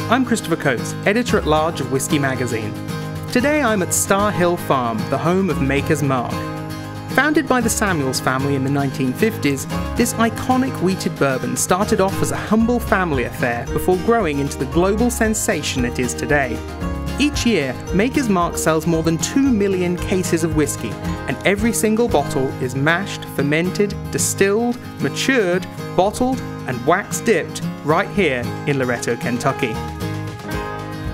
I'm Christopher Coates, Editor-at-Large of Whisky Magazine. Today I'm at Star Hill Farm, the home of Maker's Mark. Founded by the Samuels family in the 1950s, this iconic wheated bourbon started off as a humble family affair before growing into the global sensation it is today. Each year, Maker's Mark sells more than 2 million cases of whiskey, and every single bottle is mashed, fermented, distilled, matured, bottled, and wax dipped right here in Loretto, Kentucky.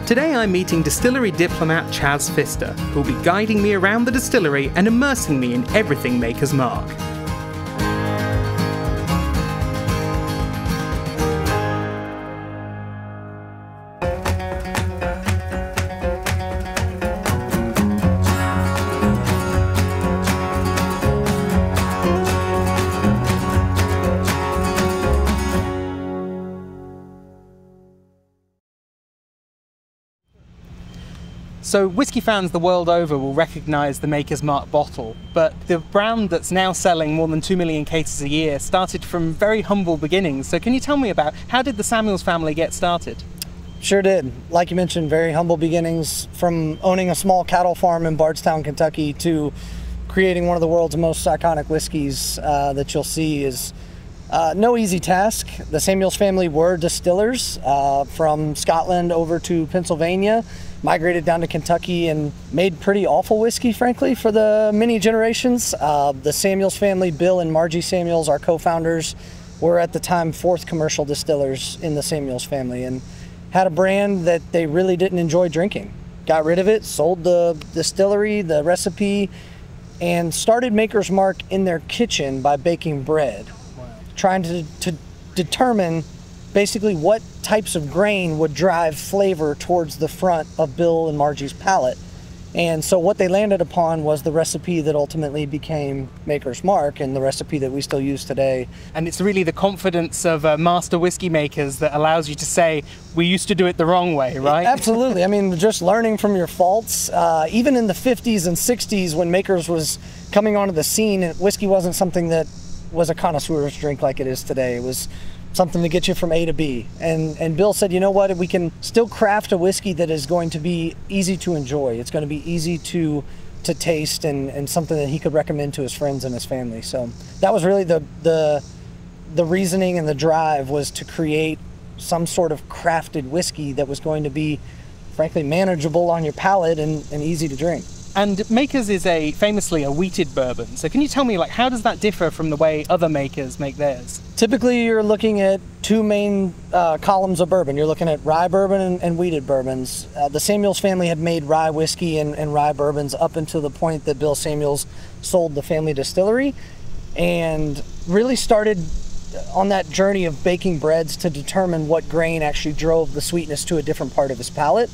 Today I'm meeting distillery diplomat Chaz Fister, who'll be guiding me around the distillery and immersing me in everything Maker's Mark. So whiskey fans the world over will recognise the Maker's Mark bottle, but the brand that's now selling more than 2 million cases a year started from very humble beginnings. So can you tell me about how did the Samuels family get started? Sure did. Like you mentioned, very humble beginnings, from owning a small cattle farm in Bardstown, Kentucky, to creating one of the world's most iconic whiskeys that you'll see is no easy task. The Samuels family were distillers from Scotland over to Pennsylvania, migrated down to Kentucky and made pretty awful whiskey, frankly, for the many generations. The Samuels family, Bill and Margie Samuels, our co-founders, were at the time 4th commercial distillers in the Samuels family and had a brand that they really didn't enjoy drinking. Got rid of it, sold the distillery, the recipe, and started Maker's Mark in their kitchen by baking bread. Trying to determine basically what types of grain would drive flavor towards the front of Bill and Margie's palate. And so what they landed upon was the recipe that ultimately became Maker's Mark and the recipe that we still use today. And it's really the confidence of master whiskey makers that allows you to say, we used to do it the wrong way, right? Absolutely. I mean, just learning from your faults. Even in the 50s and 60s when Maker's was coming onto the scene, whiskey wasn't something that was a connoisseur's drink like it is today. It was something to get you from A to B. And Bill said, you know what, we can still craft a whiskey that is going to be easy to enjoy. It's going to be easy to taste and something that he could recommend to his friends and his family. So that was really the reasoning and the drive, was to create some sort of crafted whiskey that was going to be, frankly, manageable on your palate and easy to drink. And Maker's is famously a wheated bourbon. So can you tell me, how does that differ from the way other makers make theirs? Typically, you're looking at two main columns of bourbon. You're looking at rye bourbon and wheated bourbons. The Samuels family had made rye whiskey and rye bourbons up until the point that Bill Samuels sold the family distillery and really started on that journey of baking breads to determine what grain actually drove the sweetness to a different part of his palate.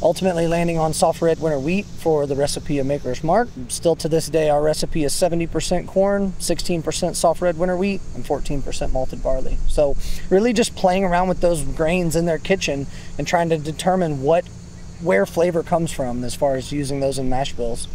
Ultimately landing on soft red winter wheat for the recipe of Maker's Mark. Still to this day, our recipe is 70% corn, 16% soft red winter wheat, and 14% malted barley. So really just playing around with those grains in their kitchen and trying to determine where flavor comes from as far as using those in mash bills.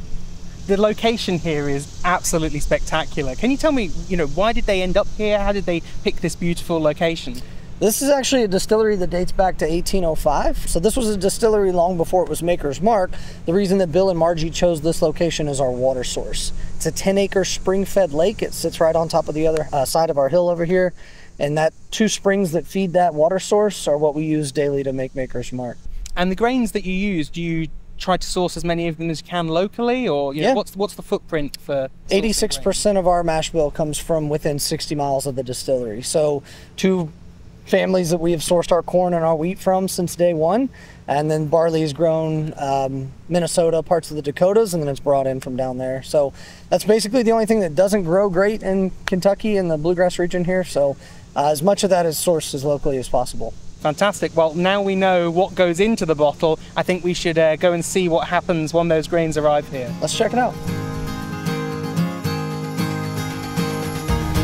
The location here is absolutely spectacular. Can you tell me, why did they end up here? How did they pick this beautiful location? This is actually a distillery that dates back to 1805. So this was a distillery long before it was Maker's Mark. The reason that Bill and Margie chose this location is our water source. It's a 10-acre spring-fed lake. It sits right on top of the other side of our hill over here. And that 2 springs that feed that water source are what we use daily to make Maker's Mark. And the grains that you use, do you try to source as many of them as you can locally, or what's the footprint for 86% of our mash bill comes from within 60 miles of the distillery. So 2 families that we have sourced our corn and our wheat from since day one, and then barley is grown Minnesota, parts of the Dakotas, and then it's brought in from down there. So that's basically the only thing that doesn't grow great in Kentucky and the bluegrass region here. So as much of that is sourced as locally as possible. Fantastic. Well, now we know what goes into the bottle. I think we should go and see what happens when those grains arrive here. Let's check it out.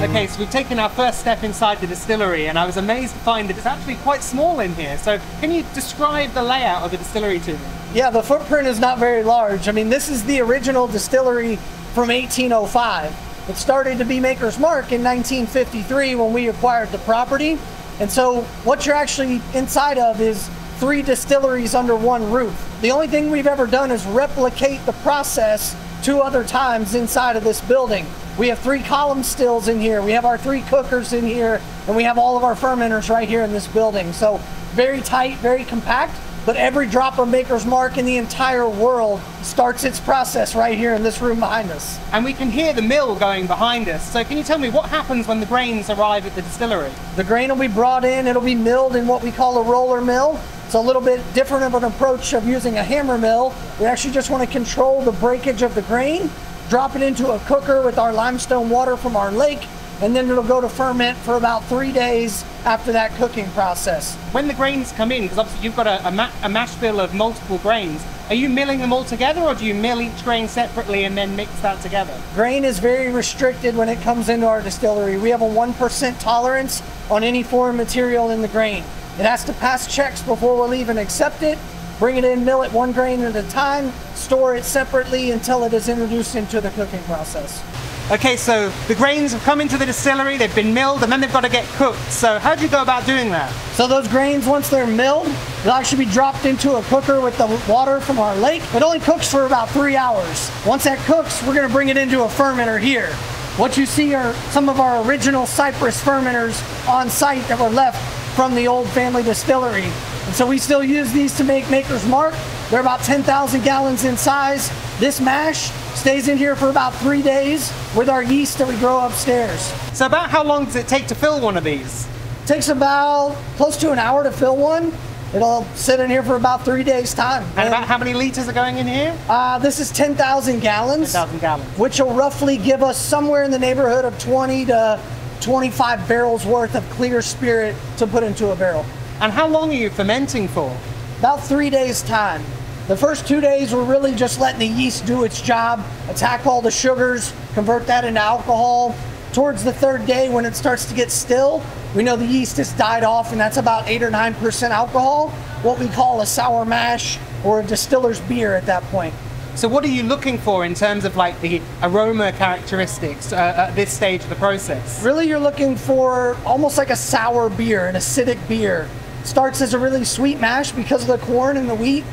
Okay, so we've taken our first step inside the distillery, and I was amazed to find that it's actually quite small in here. So can you describe the layout of the distillery to me? Yeah, the footprint is not very large. I mean, this is the original distillery from 1805. It started to be Maker's Mark in 1953 when we acquired the property. And so what you're actually inside of is 3 distilleries under one roof. The only thing we've ever done is replicate the process 2 other times inside of this building. We have 3 column stills in here, we have our 3 cookers in here, and we have all of our fermenters right here in this building. So very tight, very compact, but every drop of Maker's Mark in the entire world starts its process right here in this room behind us. And we can hear the mill going behind us. So can you tell me what happens when the grains arrive at the distillery? The grain will be brought in, it'll be milled in what we call a roller mill. It's a little bit different of an approach of using a hammer mill. We actually just want to control the breakage of the grain, drop it into a cooker with our limestone water from our lake, and then it'll go to ferment for about 3 days after that cooking process. When the grains come in, because obviously you've got a mash bill of multiple grains, are you milling them all together, or do you mill each grain separately and then mix that together? Grain is very restricted when it comes into our distillery. We have a 1% tolerance on any foreign material in the grain. It has to pass checks before we'll even accept it. Bring it in, mill it 1 grain at a time, store it separately until it is introduced into the cooking process. Okay, so the grains have come into the distillery, they've been milled, and then they've got to get cooked. So how do you go about doing that? So those grains, once they're milled, they'll actually be dropped into a cooker with the water from our lake. It only cooks for about 3 hours. Once that cooks, we're going to bring it into a fermenter here. What you see are some of our original Cypress fermenters on site that were left from the old family distillery. And so we still use these to make Maker's Mark. They're about 10,000 gallons in size. This mash stays in here for about 3 days with our yeast that we grow upstairs. So about how long does it take to fill one of these? It takes about close to an hour to fill one. It'll sit in here for about 3 days' time. And about how many liters are going in here? This is 10,000 gallons. 10,000 gallons. Which will roughly give us somewhere in the neighborhood of 20 to 25 barrels worth of clear spirit to put into a barrel. And how long are you fermenting for? About 3 days' time. The first 2 days we're really just letting the yeast do its job, attack all the sugars, convert that into alcohol. Towards the 3rd day, when it starts to get still, we know the yeast has died off, and that's about 8 or 9% alcohol, what we call a sour mash or a distiller's beer at that point. So what are you looking for in terms of like the aroma characteristics at this stage of the process? Really, you're looking for almost like a sour beer, an acidic beer. It starts as a really sweet mash because of the corn and the wheat.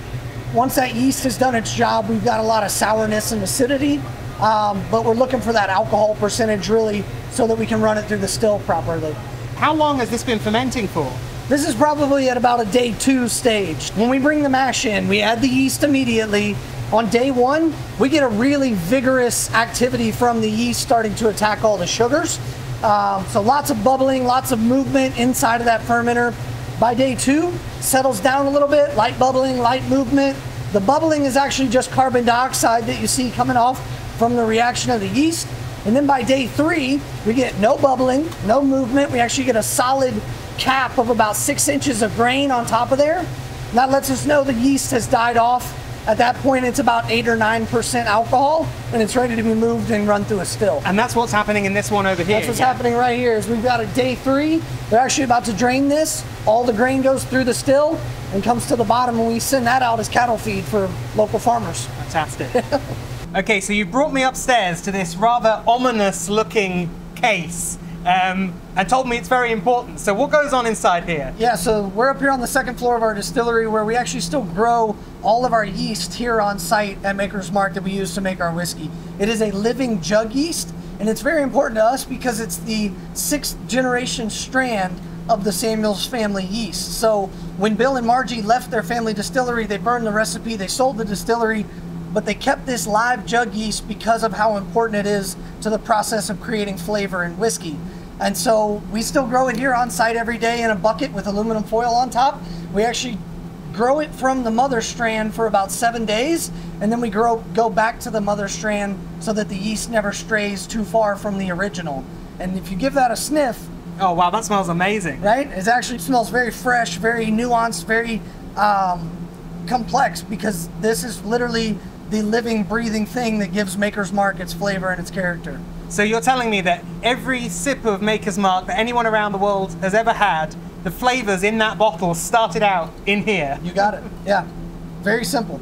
Once that yeast has done its job, we've got a lot of sourness and acidity, but we're looking for that alcohol percentage really so that we can run it through the still properly. How long has this been fermenting for? This is probably at about a day 2 stage. When we bring the mash in, we add the yeast immediately. On day 1, we get a really vigorous activity from the yeast starting to attack all the sugars. So lots of bubbling, lots of movement inside of that fermenter. By day 2, settles down a little bit, light bubbling, light movement. The bubbling is actually just carbon dioxide that you see coming off from the reaction of the yeast. And then by day 3, we get no bubbling, no movement. We actually get a solid cap of about 6 inches of grain on top of there. And that lets us know the yeast has died off. At that point, it's about 8 or 9% alcohol, and it's ready to be moved and run through a still. And that's what's happening in this one over here. That's what's happening right here. Is we've got a day 3. They're actually about to drain this. All the grain goes through the still and comes to the bottom, and we send that out as cattle feed for local farmers. Fantastic. Okay, so you brought me upstairs to this rather ominous looking case. And told me it's very important. So what goes on inside here? Yeah, so we're up here on the 2nd floor of our distillery where we actually still grow all of our yeast here on site at Maker's Mark that we use to make our whiskey. It is a living jug yeast, and it's very important to us because it's the 6th generation strand of the Samuels family yeast. So when Bill and Margie left their family distillery, they burned the recipe, they sold the distillery, but they kept this live jug yeast because of how important it is to the process of creating flavor in whiskey. And so we still grow it here on site every day in a bucket with aluminum foil on top. We actually grow it from the mother strand for about 7 days, and then we go back to the mother strand so that the yeast never strays too far from the original. And if you give that a sniff... Oh wow, that smells amazing. Right? It actually smells very fresh, very nuanced, very complex, because this is literally the living, breathing thing that gives Maker's Mark its flavor and its character. So you're telling me that every sip of Maker's Mark that anyone around the world has ever had, the flavors in that bottle started out in here? You got it. Yeah. Very simple.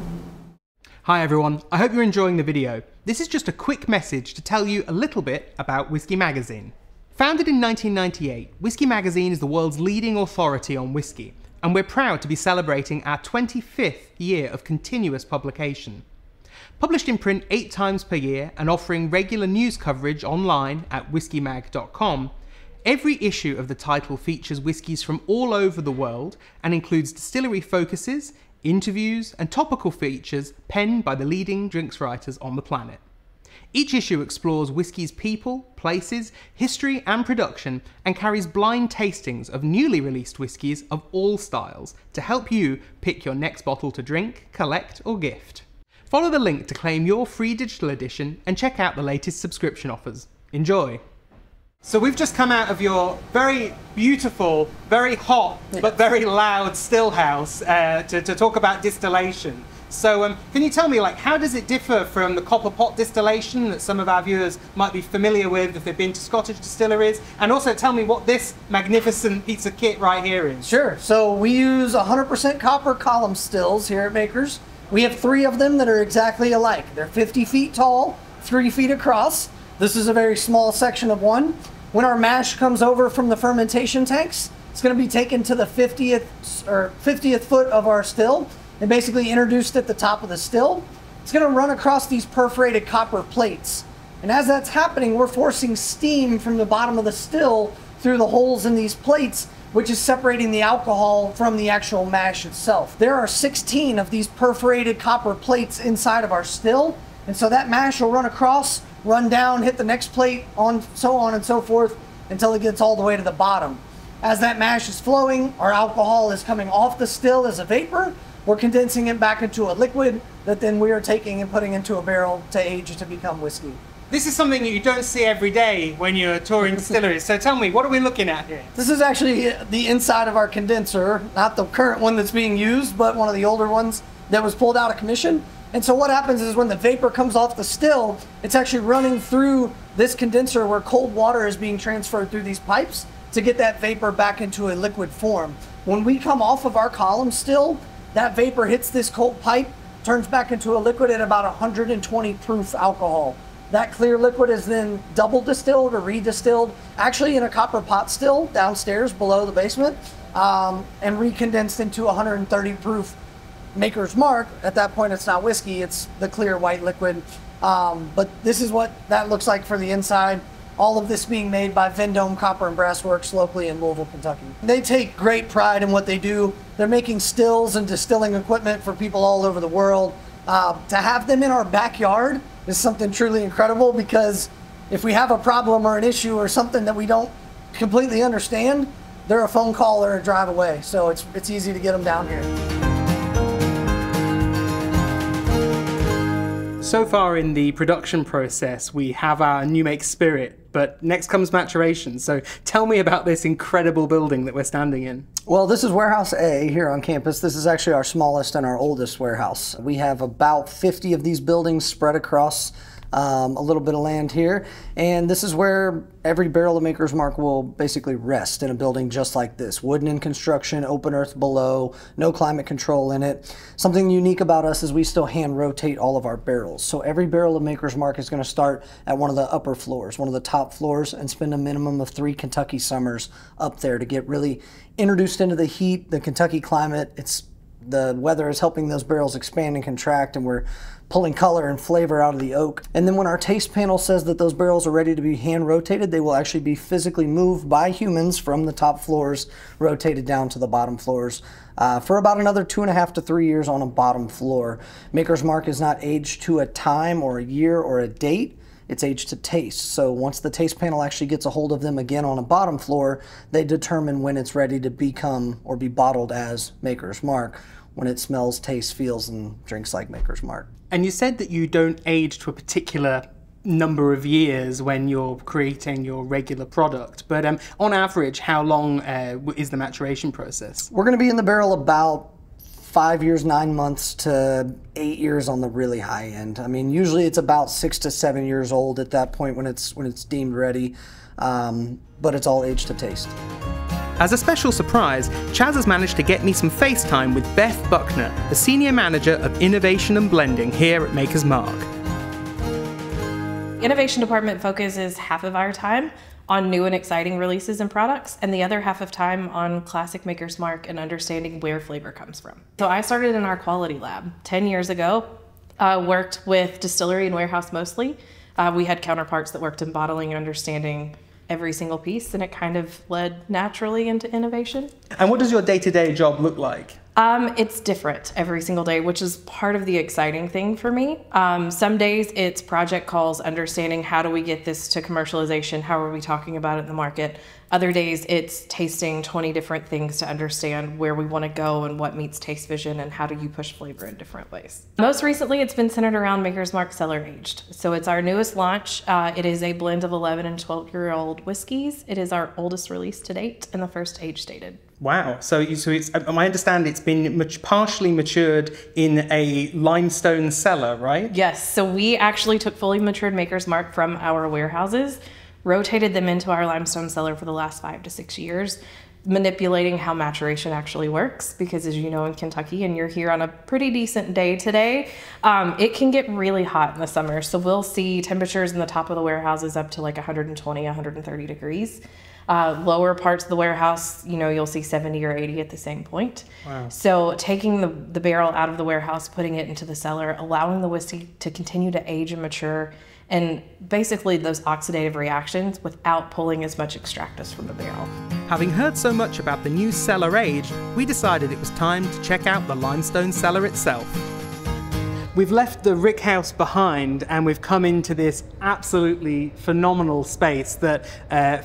Hi everyone, I hope you're enjoying the video. This is just a quick message to tell you a little bit about Whisky Magazine. Founded in 1998, Whisky Magazine is the world's leading authority on whiskey, and we're proud to be celebrating our 25th year of continuous publication. Published in print 8 times per year and offering regular news coverage online at whiskymag.com, every issue of the title features whiskies from all over the world and includes distillery focuses, interviews, and topical features penned by the leading drinks writers on the planet. Each issue explores whiskey's people, places, history, and production, and carries blind tastings of newly released whiskies of all styles to help you pick your next bottle to drink, collect, or gift. Follow the link to claim your free digital edition and check out the latest subscription offers. Enjoy! So we've just come out of your very beautiful, very hot, but very loud still house to talk about distillation. So can you tell me, like, how does it differ from the copper pot distillation that some of our viewers might be familiar with if they've been to Scottish distilleries? And also tell me what this magnificent piece of kit right here is. Sure. So we use 100% copper column stills here at Makers. We have 3 of them that are exactly alike. They're 50 feet tall, 3 feet across. This is a very small section of one. When our mash comes over from the fermentation tanks, it's going to be taken to the 50th foot of our still and basically introduced at the top of the still. It's going to run across these perforated copper plates. And as that's happening, we're forcing steam from the bottom of the still through the holes in these plates, which is separating the alcohol from the actual mash itself. There are 16 of these perforated copper plates inside of our still, and so that mash will run across, run down, hit the next plate, so on and so forth, until it gets all the way to the bottom. As that mash is flowing, our alcohol is coming off the still as a vapor. We're condensing it back into a liquid that then we are taking and putting into a barrel to age to become whiskey. This is something that you don't see every day when you're touring distilleries. So tell me, what are we looking at here? This is actually the inside of our condenser, not the current one that's being used, but one of the older ones that was pulled out of commission. And so what happens is when the vapor comes off the still, it's actually running through this condenser where cold water is being transferred through these pipes to get that vapor back into a liquid form. When we come off of our column still, that vapor hits this cold pipe, turns back into a liquid at about 120 proof alcohol. That clear liquid is then double distilled or redistilled, actually in a copper pot still downstairs below the basement, and recondensed into 130 proof Maker's Mark. At that point, it's not whiskey, it's the clear white liquid. But this is what that looks like for the inside. All of this being made by Vendome Copper and Brass Works locally in Louisville, Kentucky. They take great pride in what they do. They're making stills and distilling equipment for people all over the world. To have them in our backyard is something truly incredible, because if we have a problem or an issue or something that we don't completely understand, they're a phone call or a drive away. So it's easy to get them down here. So far in the production process, we have our new make spirit, but next comes maturation. So tell me about this incredible building that we're standing in. Well, this is Warehouse A here on campus. This is actually our smallest and our oldest warehouse. We have about 50 of these buildings spread across a little bit of land here, and this is where every barrel of Maker's Mark will basically rest, in a building just like this. Wooden in construction, open earth below, no climate control in it. Something unique about us is we still hand rotate all of our barrels. So every barrel of Maker's Mark is going to start at one of the upper floors, one of the top floors, and spend a minimum of 3 Kentucky summers up there to get really introduced into the heat, the Kentucky climate. The weather is helping those barrels expand and contract, and we're pulling color and flavor out of the oak. And then when our taste panel says that those barrels are ready to be hand rotated, they will actually be physically moved by humans from the top floors, rotated down to the bottom floors for about another 2.5 to 3 years on a bottom floor. Maker's Mark is not aged to a time or a year or a date. It's aged to taste. So once the taste panel actually gets a hold of them again on a bottom floor, they determine when it's ready to become or be bottled as Maker's Mark, when it smells, tastes, feels, and drinks like Maker's Mark. And you said that you don't age to a particular number of years when you're creating your regular product, but on average, how long is the maturation process? We're going to be in the barrel about 5 years, 9 months to 8 years on the really high end. I mean, usually it's about 6 to 7 years old at that point when it's deemed ready, but it's all aged to taste. As a special surprise, Chaz has managed to get me some FaceTime with Beth Buckner, the Senior Manager of Innovation and Blending here at Maker's Mark. Innovation department focuses half of our time on new and exciting releases and products, and the other half of time on classic Maker's Mark and understanding where flavor comes from. So I started in our quality lab 10 years ago, worked with distillery and warehouse mostly. We had counterparts that worked in bottling and understanding every single piece, and it kind of led naturally into innovation. And what does your day-to-day job look like? It's different every single day, which is part of the exciting thing for me. Some days it's project calls, understanding how do we get this to commercialization, how are we talking about it in the market. Other days it's tasting 20 different things to understand where we want to go and what meets taste vision and how do you push flavor in different ways. Most recently it's been centered around Maker's Mark Cellar Aged. So it's our newest launch. It is a blend of 11 and 12-year-old whiskeys. It is our oldest release to date and the first age stated. Wow. So it's, I understand it's been partially matured in a limestone cellar, right? Yes. So we actually took fully matured Maker's Mark from our warehouses, rotated them into our limestone cellar for the last 5 to 6 years, manipulating how maturation actually works. Because as you know, in Kentucky, and you're here on a pretty decent day today, it can get really hot in the summer. So we'll see temperatures in the top of the warehouses up to like 120, 130 degrees. Lower parts of the warehouse, you know, you'll see 70 or 80 at the same point. Wow. So taking the barrel out of the warehouse, putting it into the cellar, allowing the whiskey to continue to age and mature, and basically those oxidative reactions without pulling as much extractus from the barrel. Having heard so much about the new cellar aged, we decided it was time to check out the limestone cellar itself. We've left the rick house behind and we've come into this absolutely phenomenal space that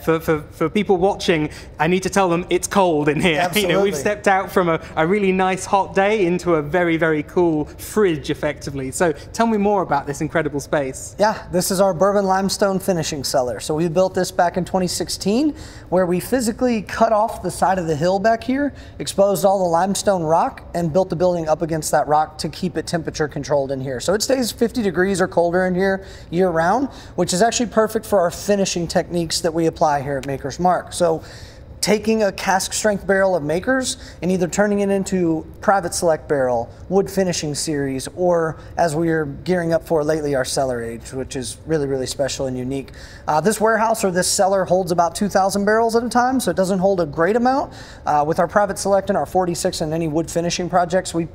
for people watching, I need to tell them it's cold in here. Absolutely. You know, we've stepped out from a really nice hot day into a very, very cool fridge effectively. So tell me more about this incredible space. Yeah, this is our bourbon limestone finishing cellar. So we built this back in 2016, where we physically cut off the side of the hill back here, exposed all the limestone rock, and built the building up against that rock to keep it temperature controlled in here. So it stays 50 degrees or colder in here year round, which is actually perfect for our finishing techniques that we apply here at Maker's Mark. So taking a cask strength barrel of Maker's and either turning it into private select barrel, wood finishing series, or as we are gearing up for lately, our cellar age, which is really, really special and unique. This warehouse or this cellar holds about 2,000 barrels at a time, so it doesn't hold a great amount. With our private select and our 46 and any wood finishing projects, we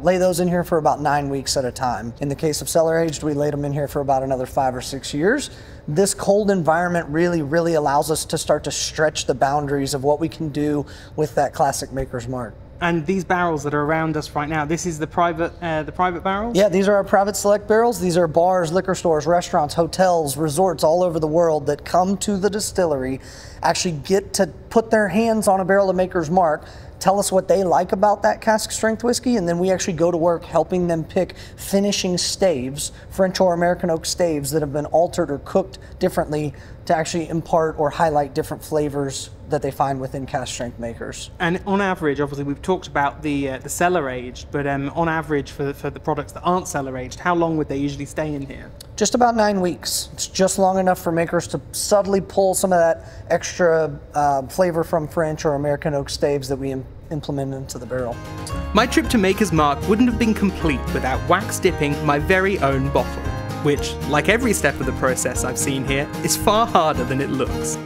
lay those in here for about 9 weeks at a time. In the case of cellar aged, we laid them in here for about another 5 or 6 years. This cold environment really allows us to start to stretch the boundaries of what we can do with that classic Maker's Mark. And these barrels that are around us right now, this is the private barrels? Yeah, these are our private select barrels. These are bars, liquor stores, restaurants, hotels, resorts all over the world that come to the distillery, actually get to put their hands on a barrel of Maker's Mark, tell us what they like about that cask strength whiskey, and then we actually go to work helping them pick finishing staves, French or American oak staves that have been altered or cooked differently to actually impart or highlight different flavors that they find within cask strength makers. And on average, obviously we've talked about the cellar aged, but on average for the products that aren't cellar aged, how long would they usually stay in here? Just about 9 weeks. It's just long enough for makers to subtly pull some of that extra flavor from French or American oak staves that we implement into the barrel. My trip to Maker's Mark wouldn't have been complete without wax dipping my very own bottle, which, like every step of the process I've seen here, is far harder than it looks.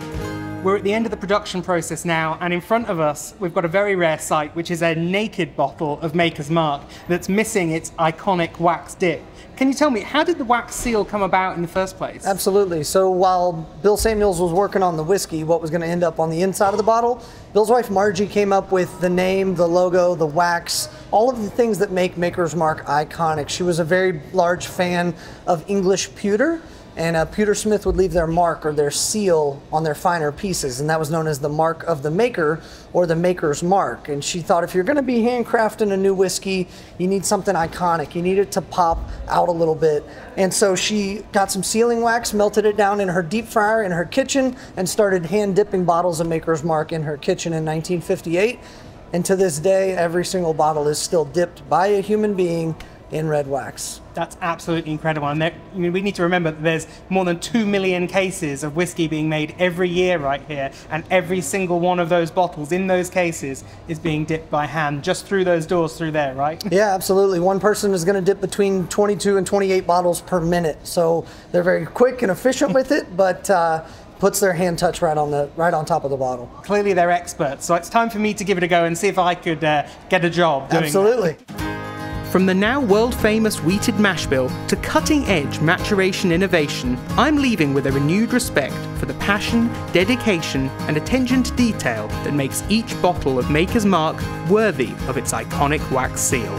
We're at the end of the production process now, and in front of us we've got a very rare sight, which is a naked bottle of Maker's Mark that's missing its iconic wax dip. Can you tell me, how did the wax seal come about in the first place? Absolutely. So while Bill Samuels was working on the whiskey, what was going to end up on the inside of the bottle, Bill's wife Margie came up with the name, the logo, the wax, all of the things that make Maker's Mark iconic. She was a very large fan of English pewter, and a pewtersmith would leave their mark or their seal on their finer pieces, and that was known as the mark of the maker or the Maker's Mark. And she thought, if you're going to be handcrafting a new whiskey, you need something iconic. You need it to pop out a little bit. And so she got some sealing wax, melted it down in her deep fryer in her kitchen, and started hand dipping bottles of Maker's Mark in her kitchen in 1958. And to this day, every single bottle is still dipped by a human being in red wax. That's absolutely incredible. And we need to remember that there's more than 2 million cases of whiskey being made every year right here, and every single one of those bottles in those cases is being dipped by hand just through those doors through there, right? Yeah, absolutely. One person is going to dip between 22 and 28 bottles per minute. So they're very quick and efficient with it, but puts their hand touch right on top of the bottle. Clearly they're experts, so it's time for me to give it a go and see if I could get a job doing Absolutely. that. From the now world-famous wheated mash bill to cutting-edge maturation innovation, I'm leaving with a renewed respect for the passion, dedication, and attention to detail that makes each bottle of Maker's Mark worthy of its iconic wax seal.